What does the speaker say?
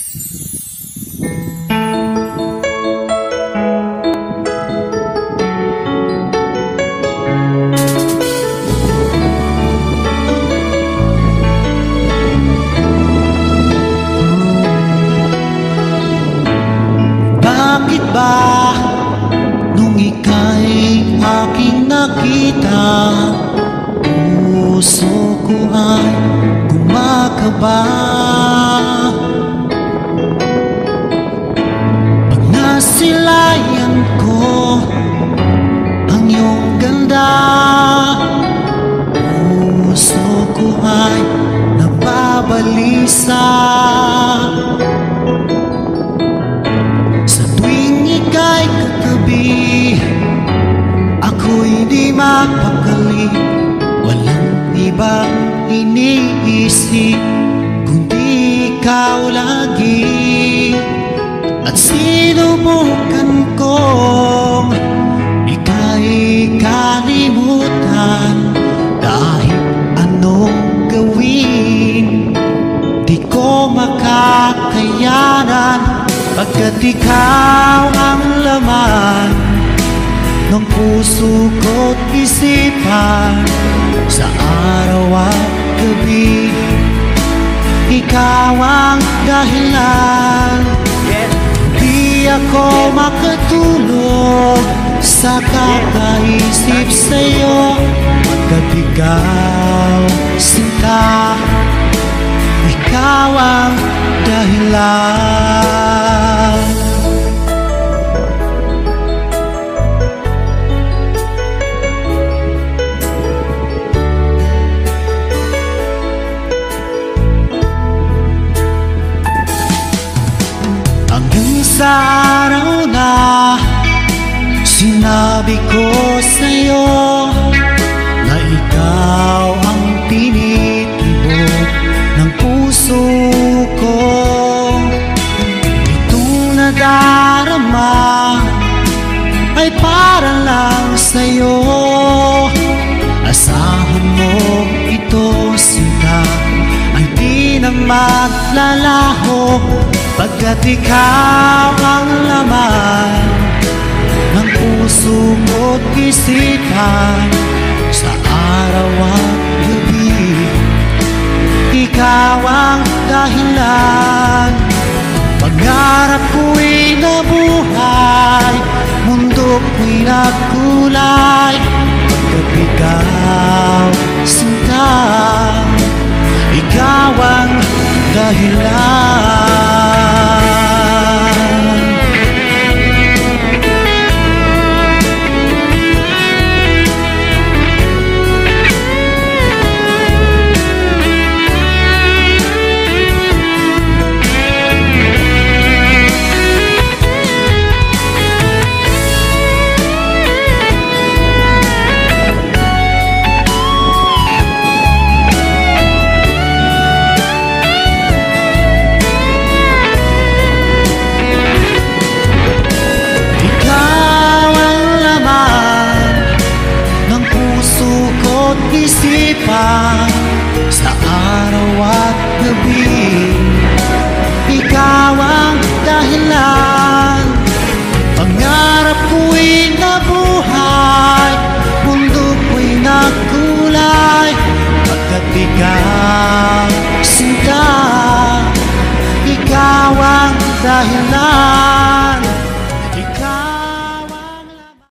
Bakit ba nung ika'y aking nakita, puso ko ay kumakaba? Pag nasilayan ko ang iyong ganda, puso ko ay nababalisa. Sa tuwing ika'y katabi, ako'y di mapakali. Walang ibang iniisip kundi ikaw lagi. At sinubukan kong ika'y kalimutan, kahit anong gawin di ko makakayanan. Pagkat ikaw ang laman ng puso ko't isipan, sa araw at gabi, ikaw ang dahilan. Di ako makatulog sa kakaisip sa'yo, pagkat ikaw, sinta, ikaw ang dahilan. Hanggang sa araw na sinabi ko sa'yo na ikaw ang tinitibok ng puso ko. Itong nadarama ay para lang sa'yo. Asahan mo ito, sinta, ay di na maglalaho. Pagkat ikaw ang laman ng puso ko't isipan, sa araw at gabi, ikaw ang dahilan. Pangarap ko'y nabuhay, mundo ko'y nagkulay, pagkat ikaw, sinta, ikaw ang dahilan. Isipan, sa araw at gabi, ikaw ang dahilan. Pangarap ko'y nabuhay, mundo ko'y nagkulay, pagkat ikaw, sinta, ikaw ang dahilan.